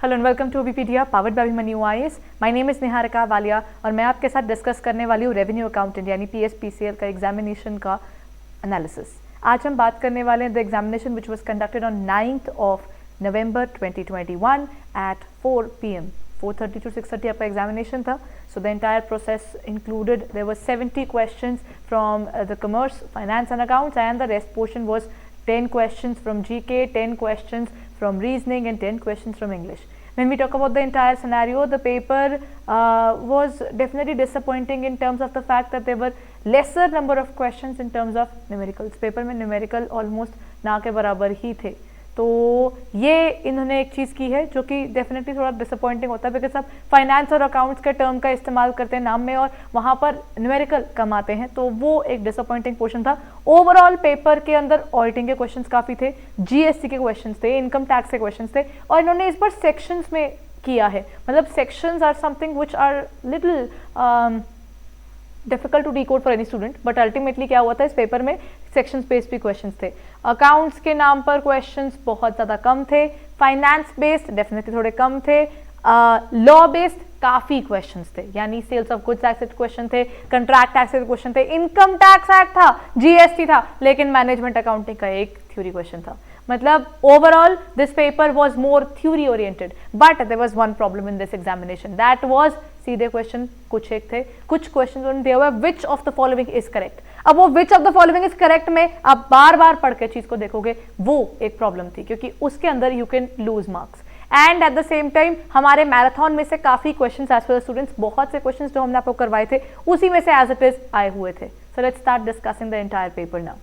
Hello and welcome to Obpedia powered by money OIS. My name is Niharika Walia और मैं आपके साथ डिस्कस करने वाली हूँ रेवेन्यू अकाउंटेंट यानी पीएसपीसीएल का एग्जामिनेशन का एनालिसिस। आज हम बात करने वाले हैं the examination which was conducted on 9th of November 2021 at 4 PM 4:30 to 6:30 आपका एग्जामिनेशन था। So the entire process included there were 70 questions from the commerce, finance and accounts and the rest portion was 10 questions from GK, 10 questions from reasoning and 10 questions from English. When we talk about the entire scenario, the paper was definitely disappointing in terms of the fact that there were lesser number of questions in terms of numericals. Paper में numerical almost ना के बराबर ही थे। तो ये इन्होंने एक चीज़ की है जो कि डेफिनेटली थोड़ा डिसअपॉइंटिंग होता है, बिकॉज आप फाइनेंस और अकाउंट्स के टर्म का इस्तेमाल करते हैं नाम में और वहाँ पर न्यूमेरिकल कम आते हैं, तो वो एक डिसअपॉइंटिंग पोर्शन था। ओवरऑल पेपर के अंदर ऑडिटिंग के क्वेश्चंस काफ़ी थे, जीएसटी के क्वेश्चंस थे, इनकम टैक्स के क्वेश्चंस थे, और इन्होंने इस पर सेक्शंस में किया है। मतलब sections are something which are little difficult to decode for any student, but ultimately क्या हुआ था, इस पेपर में सेक्शंस बेस्ड भी क्वेश्चंस थे। अकाउंट्स के नाम पर क्वेश्चंस बहुत ज़्यादा कम थे, फाइनेंस बेस्ड डेफिनेटली थोड़े कम थे, लॉ बेस्ड काफ़ी क्वेश्चंस थे, यानी sales of goods act question थे, कंट्रैक्ट टैक्स के क्वेश्चन थे, इनकम टैक्स एक्ट था, जीएसटी था, लेकिन मैनेजमेंट अकाउंटिंग का एक थ्योरी क्वेश्चन था। मतलब overall this paper was more theory oriented, but there was one problem in this examination, that was सीधे क्वेश्चन कुछ एक थे, कुछ क्वेश्चन दिया हुआ है which of the following is correct. अब वो which of the following is correct में आप बार बार पढ़ के चीज को देखोगे, वो एक प्रॉब्लम थी, क्योंकि उसके अंदर you can lose marks. And at the same time हमारे मैराथन में से काफी क्वेश्चंस एज वेल स्टूडेंट्स, बहुत से क्वेश्चंस जो हमने आपको करवाए थे उसी में से एज इट इज आए हुए थे। So let's start discussing the entire paper now.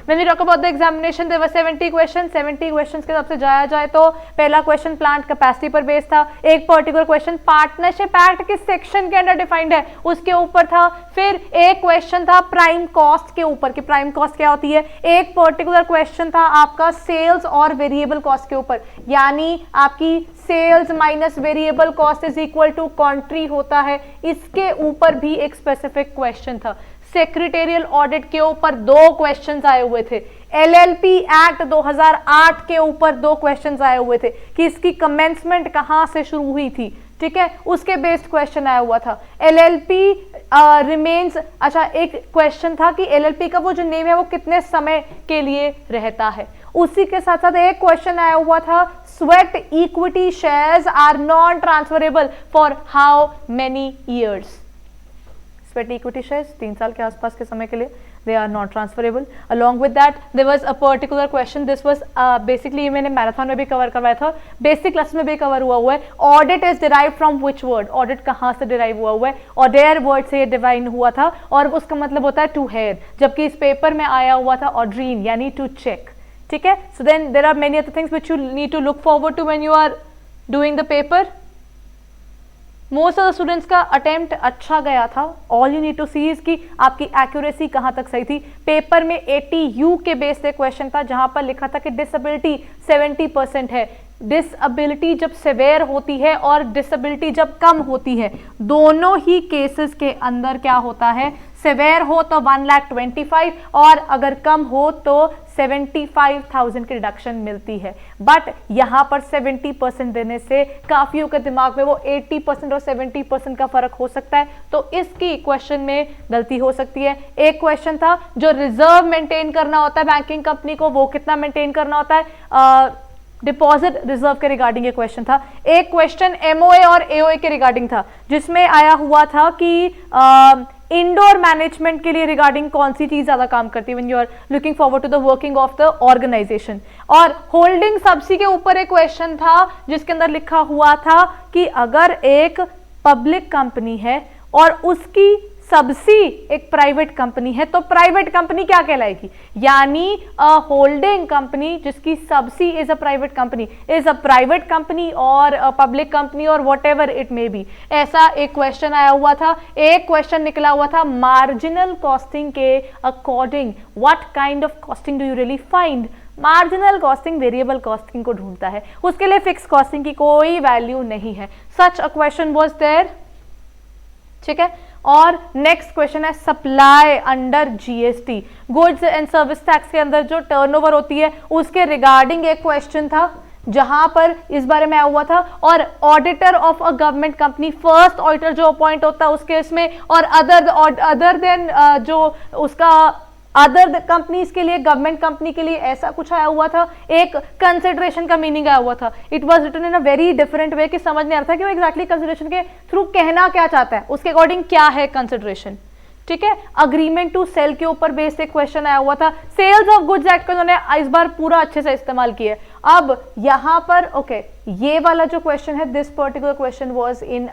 When we talk about the examination, there were 70 questions. 70 questions के हिसाब से जाया जाए तो पहला क्वेश्चन प्लांट कैपेसिटी पर बेस्ड था, एक पर्टिकुलर क्वेश्चन पार्टनरशिप एक्ट किस सेक्शन के अंडर डिफाइंड है उसके ऊपर था, फिर एक क्वेश्चन था प्राइम कॉस्ट के ऊपर कि प्राइम कॉस्ट क्या होती है, एक पर्टिकुलर क्वेश्चन था आपका सेल्स और वेरिएबल कॉस्ट के ऊपर, यानी आपकी sales minus variable cost is equal to contri होता है, इसके ऊपर भी एक स्पेसिफिक क्वेश्चन था। सेक्रेटेरियल ऑडिट के ऊपर 2 क्वेश्चंस आए हुए थे, एलएलपी एक्ट 2008 के ऊपर 2 क्वेश्चंस आए हुए थे कि इसकी कमेंसमेंट कहां से शुरू हुई थी, ठीक है, उसके बेस्ड क्वेश्चन आया हुआ था। एलएलपी रिमेन्स, अच्छा एक क्वेश्चन था कि एलएलपी का वो जो नेम है वो कितने समय के लिए रहता है। उसी के साथ साथ एक क्वेश्चन आया हुआ था sweat equity shares are non transferable for how many years. Sweat equity shares 3 साल के आसपास के समय के लिए they are not transferable. Along with that there was a particular question, this was basically ये मैंने मैराथन में भी कवर करवाया था, बेसिक क्लास में भी कवर हुआ है। Audit is derive from which word, audit कहाँ से डिराइव हुआ है, ऑडेयर वर्ड से ये डिवाइन हुआ था और उसका मतलब होता है टू हेयर, जबकि इस पेपर में आया हुआ था ऑड्रीन यानी टू चेक, ठीक है। So then there are many other things which you need to look forward to when you are doing the paper. Most of the students का अटेम्प्ट अच्छा गया था, all you need to see is कि आपकी accuracy कहाँ तक सही थी। पेपर में 80 यू के बेस पे क्वेश्चन था जहां पर लिखा था कि डिसेबिलिटी 70% है। डिसेबिलिटी जब सेवेयर होती है और डिसेबिलिटी जब कम होती है, दोनों ही केसेस के अंदर क्या होता है, सेवेयर हो तो 1,25,000 और अगर कम हो तो 75,000 की रिडक्शन मिलती है। बट यहाँ पर 70% देने से काफियों के दिमाग में वो 80% और 70% का फर्क हो सकता है, तो इसकी क्वेश्चन में गलती हो सकती है। एक क्वेश्चन था जो रिजर्व मेंटेन करना होता है बैंकिंग कंपनी को, वो कितना मेंटेन करना होता है, डिपॉजिट रिजर्व के रिगार्डिंग ये क्वेश्चन था। एक क्वेश्चन एमओए और एओए के रिगार्डिंग था जिसमें आया हुआ था कि इंडोर मैनेजमेंट के लिए रिगार्डिंग कौन सी चीज ज्यादा काम करती है when you are looking forward to the working of the organisation. और होल्डिंग सब्सिडी के ऊपर एक क्वेश्चन था जिसके अंदर लिखा हुआ था कि अगर एक पब्लिक कंपनी है और उसकी सबसी एक प्राइवेट कंपनी है तो प्राइवेट कंपनी क्या कहलाएगी, यानी होल्डिंग कंपनी जिसकी सबसी is a private company is a private company और पब्लिक कंपनी और whatever it may be. ऐसा एक क्वेश्चन आया हुआ था। एक क्वेश्चन निकला हुआ था मार्जिनल कॉस्टिंग के according what kind of costing do you really find. Marginal costing variable costing को ढूंढता है, उसके लिए फिक्स कॉस्टिंग की कोई वैल्यू नहीं है। सच अ क्वेश्चन वाज देयर, ठीक है। और नेक्स्ट क्वेश्चन है supply under GST, goods and service tax के अंदर जो टर्नओवर होती है उसके रिगार्डिंग एक क्वेश्चन था जहां पर इस बारे में आया हुआ था, और auditor of a government company, first auditor जो अपॉइंट होता है उस केस में, और अदर देन जो उसका अदर कंपनीज के लिए, गवर्नमेंट कंपनी के लिए, ऐसा कुछ आया हुआ था। एक कंसिडरेशन का मीनिंग आया हुआ था। It was written in a very different way कि समझ नहीं आ रहा था कि वो एग्जैक्टली कंसिडरेशन के थ्रू कहना क्या चाहता है, उसके अकॉर्डिंग क्या है कंसिडरेशन। ठीक है, अग्रीमेंट टू सेल के ऊपर बेस्ड एक क्वेश्चन आया हुआ था। सेल्स ऑफ गुड्स एक्ट को उन्होंने इस बार पूरा अच्छे से इस्तेमाल किया। अब यहां पर ओके, ये वाला जो क्वेश्चन है, this particular question was in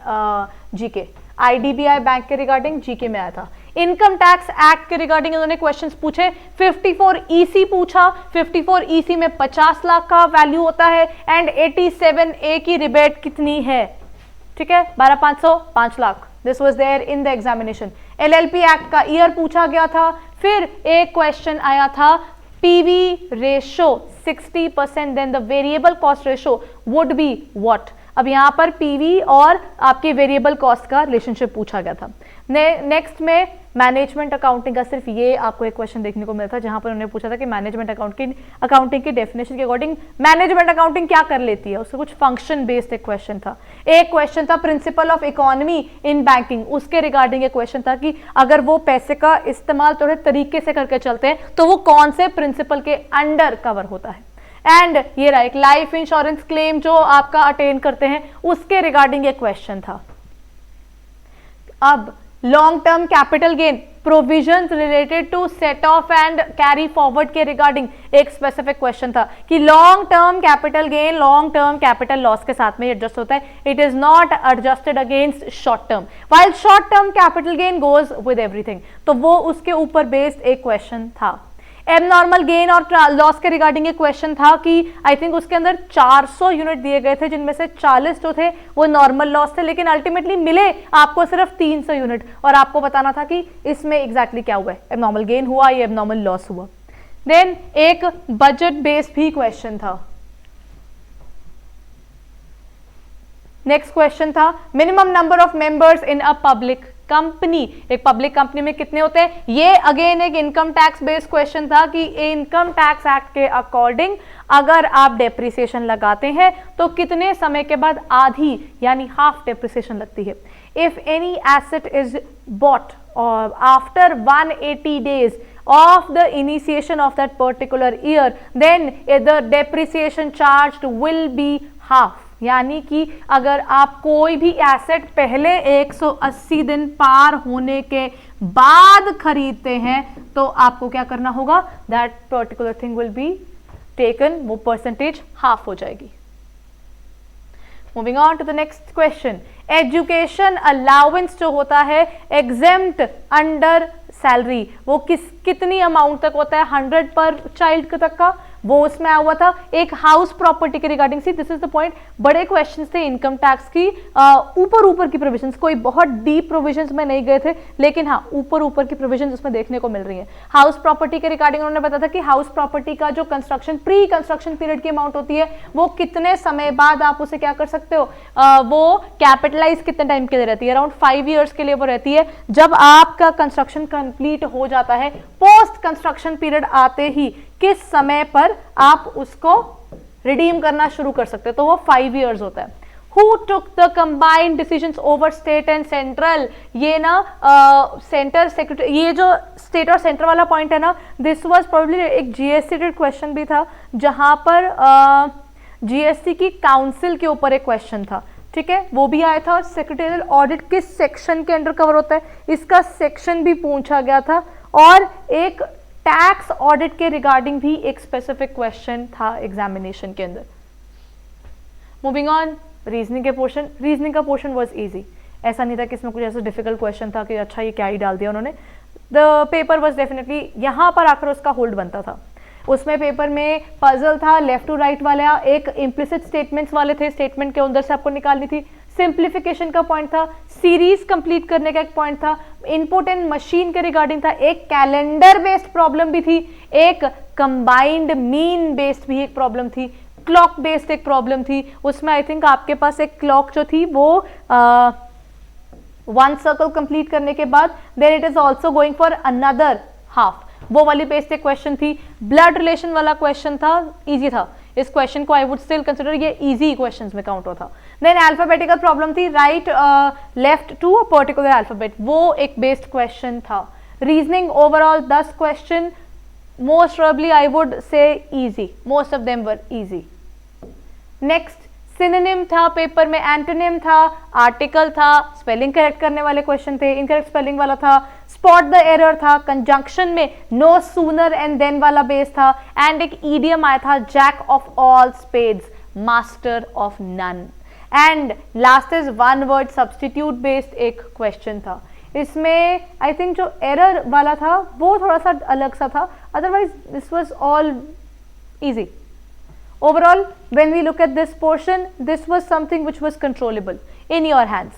GK, IDBI bank के रिगार्डिंग जीके में आया था। इनकम टैक्स एक्ट के रिगार्डिंग उन्होंने क्वेश्चंस पूछे। 54 ईसी पूछा, 54 ईसी में 50 लाख का वैल्यू होता है, एंड 87A की रिबेट कितनी है? ठीक है, 12,500, 5 lakh. This was there in the examination. LLP act का ईयर पूछा गया था। फिर एक क्वेश्चन आया था, PV ratio 60%, then the variable cost ratio would be what? अब यहां पर पीवी और आपके वेरिएबल कॉस्ट का रिलेशनशिप पूछा गया था। नेक्स्ट में मैनेजमेंट अकाउंटिंग का सिर्फ ये आपको एक क्वेश्चन देखने को मिला था, जहां पर उन्होंने पूछा था कि मैनेजमेंट अकाउंटिंग की डेफिनेशन के अकॉर्डिंग मैनेजमेंट अकाउंटिंग क्या कर लेती है, उसका कुछ फंक्शन बेस्ड एक क्वेश्चन था। एक क्वेश्चन था principle of economy in banking, उसके रिगार्डिंग एक क्वेश्चन था कि अगर वो पैसे का इस्तेमाल थोड़े तरीके से करके चलते हैं तो वो कौन से प्रिंसिपल के अंडर कवर होता है। एंड ये रहा एक लाइफ इंश्योरेंस क्लेम जो आपका अटेन करते हैं, उसके रिगार्डिंग एक क्वेश्चन था। अब long term capital gain provisions related to set off and carry forward के रिगार्डिंग एक स्पेसिफिक क्वेश्चन था कि long term capital gain long term capital loss के साथ में एडजस्ट होता है, it is not adjusted against short term, while short term capital gain goes with everything. तो वो उसके ऊपर बेस्ड एक क्वेश्चन था। एबनॉर्मल गेन और लॉस के रिगार्डिंग एक क्वेश्चन था कि आई थिंक उसके अंदर 400 यूनिट दिए गए थे, जिनमें से 40 जो थे वो नॉर्मल लॉस थे, लेकिन अल्टीमेटली मिले आपको सिर्फ 300 यूनिट, और आपको बताना था कि इसमें एग्जैक्टली क्या हुआ है, एबनॉर्मल गेन हुआ या एबनॉर्मल लॉस हुआ। देन एक बजट बेस्ड भी क्वेश्चन था। नेक्स्ट क्वेश्चन था minimum number of members in a public company, एक पब्लिक कंपनी में कितने होते हैं। ये अगेन एक इनकम टैक्स बेस्ड क्वेश्चन था कि इनकम टैक्स एक्ट के अकॉर्डिंग अगर आप डेप्रिसिएशन लगाते हैं तो कितने समय के बाद आधी यानी हाफ डेप्रिसिएशन लगती है। If any asset is bought after 180 days of the initiation of that particular year, then the depreciation charged will be half। यानी कि अगर आप कोई भी एसेट पहले 180 दिन पार होने के बाद खरीदते हैं तो आपको क्या करना होगा, that particular thing will be taken, वो परसेंटेज हाफ हो जाएगी। Moving on to the next question, education allowance जो होता है एग्जेम्प्ट अंडर सैलरी, वो कितनी अमाउंट तक होता है, 100 पर चाइल्ड तक का, वो उसमें आया हुआ था। एक हाउस प्रॉपर्टी के regarding, see this is the point, बड़े क्वेश्चंस थे इनकम टैक्स की, ऊपर की प्रोविजंस, कोई बहुत डीप प्रोविजंस में नहीं गए थे, लेकिन हाँ ऊपर की प्रोविजंस उसमें देखने को मिल रही है। हाउस प्रॉपर्टी के रिगार्डिंग उन्होंने बताया था कि हाउस प्रॉपर्टी का जो कंस्ट्रक्शन प्री कंस्ट्रक्शन पीरियड की अमाउंट होती है वो कितने समय बाद आप उसे क्या कर सकते हो, वो कैपिटलाइज कितने टाइम के लिए रहती है, अराउंड 5 years के लिए वो रहती है। जब आपका कंस्ट्रक्शन कंप्लीट हो जाता है, पोस्ट कंस्ट्रक्शन पीरियड आते ही किस समय पर आप उसको रिडीम करना शुरू कर सकते हैं, तो वो 5 years होता है। Who took the combined decisions over state and central, ये ना सेंटर सेक्रेटरी, ये जो स्टेट और सेंटर वाला पॉइंट है ना, दिस वाज प्रोबेबली एक जीएसटी क्वेश्चन भी था, जहां पर जीएसटी की काउंसिल के ऊपर एक क्वेश्चन था। ठीक है, वो भी आया था। सेक्रेटरियल ऑडिट किस सेक्शन के अंडर कवर होता है, इसका सेक्शन भी पूछा गया था। और एक टैक्स ऑडिट के रिगार्डिंग भी एक स्पेसिफिक क्वेश्चन था एग्जामिनेशन के अंदर। मूविंग ऑन, रीजनिंग के पोर्शन, रीजनिंग का पोर्शन वाज इजी, ऐसा नहीं था कि इसमें कुछ ऐसा डिफिकल्ट क्वेश्चन था कि अच्छा ये क्या ही डाल दिया उन्होंने। द पेपर वाज डेफिनेटली, यहाँ पर आकर उसका होल्ड बनता था। उसमें पेपर में पजल था, लेफ्ट टू राइट वाला, एक इम्प्लिसिट स्टेटमेंट्स वाले थे, स्टेटमेंट के अंदर से आपको निकालनी थी, सिंप्लीफिकेशन का पॉइंट था, सीरीज कंप्लीट करने का एक पॉइंट था, इनपुट एंड मशीन के रिगार्डिंग था, एक कैलेंडर बेस्ड प्रॉब्लम भी थी, एक कंबाइंड मीन बेस्ड भी एक प्रॉब्लम थी, क्लॉक बेस्ड एक प्रॉब्लम थी। उसमें आई थिंक आपके पास एक क्लॉक जो थी वो 1 सर्कल कंप्लीट करने के बाद then it is also going for another half, वो वाली बेस्ड एक क्वेश्चन थी। ब्लड रिलेशन वाला क्वेश्चन था, इजी था। इस क्वेश्चन को आई वुड स्टिल कंसिडर ये इजी क्वेश्चंस में काउंट होता। देन अल्फाबेटिकल प्रॉब्लम थी, right left to a particular alphabet, वो एक बेस्ड क्वेश्चन था। Reasoning overall 10 question, most probably I would say easy, most of them were easy. Next synonym था paper में, antonym था, article था, spelling correct करने वाले क्वेश्चन थे, इनकरेक्ट स्पेलिंग वाला था, स्पॉट द एरर था, कंजंक्शन में नो सूनर एंड देन वाला बेस था, एंड एक ईडियम आया था jack of all spades master of none, and last is one word substitute based एक क्वेश्चन था। इसमें आई थिंक जो एरर वाला था वो थोड़ा सा अलग सा था, otherwise this was all easy. Overall, when we look at this portion, this was something which was controllable in your hands.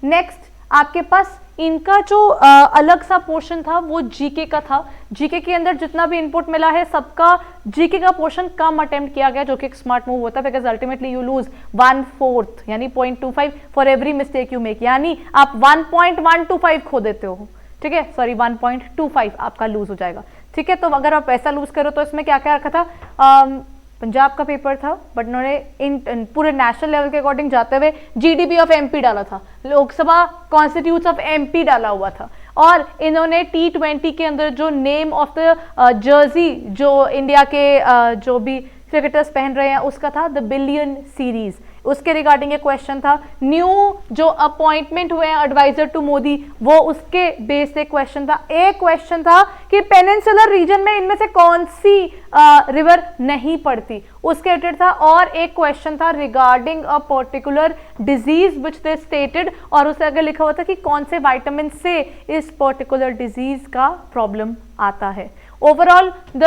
Next, आपके पास इनका जो अलग सा पोर्शन था वो जीके का था। जीके के अंदर जितना भी इनपुट मिला है सबका जीके का पोर्शन कम अटेम्प्ट किया गया, जो कि एक स्मार्ट मूव होता है, बिकॉज अल्टीमेटली यू लूज 1/4 यानी 0.25 for every mistake you make, यानी आप 1.125 खो देते हो, ठीक है, सॉरी 1.25 आपका लूज हो जाएगा, ठीक है। तो अगर आप ऐसा लूज करो तो इसमें क्या क्या रखा था, पंजाब का पेपर था, बट उन्होंने पूरे नेशनल लेवल के अकॉर्डिंग जाते हुए जीडीपी ऑफ एमपी डाला था, लोकसभा कॉन्स्टिट्यूट्स ऑफ एमपी डाला हुआ था, और इन्होंने T20 के अंदर जो नेम ऑफ द जर्सी जो इंडिया के जो भी क्रिकेटर्स पहन रहे हैं उसका था द बिलियन सीरीज, उसके रिगार्डिंग एक क्वेश्चन था। न्यू जो अपॉइंटमेंट हुए हैं एडवाइजर टू मोदी, वो उसके बेस से क्वेश्चन था। एक क्वेश्चन था कि पेनिनसुलर रीजन में इनमें से कौन सी रिवर नहीं पड़ती, उसके रिलेटेड था। और एक क्वेश्चन था regarding a particular disease which they stated, और उससे आगे लिखा हुआ था कि कौन से विटामिन से इस पर्टिकुलर डिजीज का प्रॉब्लम आता है। ओवरऑल द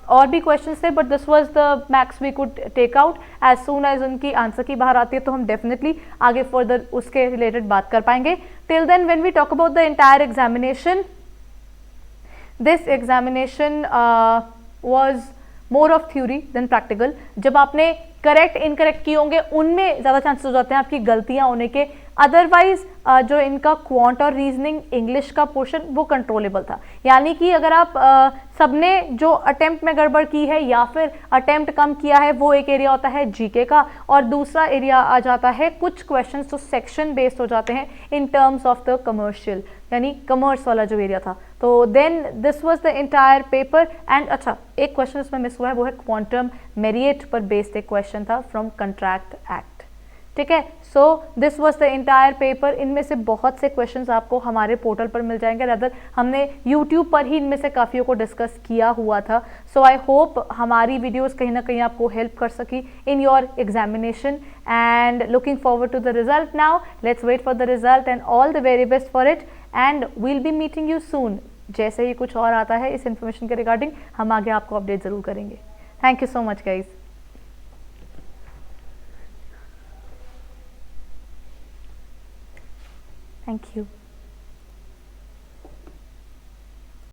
और भी क्वेश्चंस थे, but this was the max we could take out. As soon as उनकी आंसर की बाहर आती है तो हम डेफिनेटली आगे फर्दर उसके रिलेटेड बात कर पाएंगे। Till then when we talk about the entire examination, this examination was more of theory than practical. जब आपने करेक्ट इनकरेक्ट किए होंगे उनमें ज़्यादा चांसेस हो जाते हैं आपकी गलतियां होने के, अदरवाइज जो इनका क्वांट और रीजनिंग इंग्लिश का पोर्शन वो कंट्रोलेबल था। यानी कि अगर आप सबने जो अटेम्प्ट में गड़बड़ की है या फिर अटेम्प्ट कम किया है, वो एक एरिया होता है जीके का, और दूसरा एरिया आ जाता है कुछ क्वेश्चंस तो सेक्शन बेस्ड हो जाते हैं in terms of the commercial, यानी कमर्स वाला जो एरिया था। तो then this was the entire paper. And अच्छा, एक क्वेश्चन इसमें मिस हुआ है, वो है क्वांटम मेरिट पर बेस्ड एक क्वेश्चन था फ्रॉम कंट्रैक्ट एक्ट, ठीक है। So this was the entire paper. इनमें से बहुत से क्वेश्चंस आपको हमारे पोर्टल पर मिल जाएंगे, रादर हमने यूट्यूब पर ही इनमें से काफ़ियों को डिस्कस किया हुआ था। सो आई होप हमारी वीडियोस कहीं ना कहीं आपको हेल्प कर सकी in your examination, and looking forward to the result now. Let's wait for the result and all the very best for it, and we'll be meeting you soon. जैसे ही कुछ और आता है इस इन्फॉर्मेशन के रिगार्डिंग हम आगे आपको अपडेट ज़रूर करेंगे। Thank you so much guys. Thank you.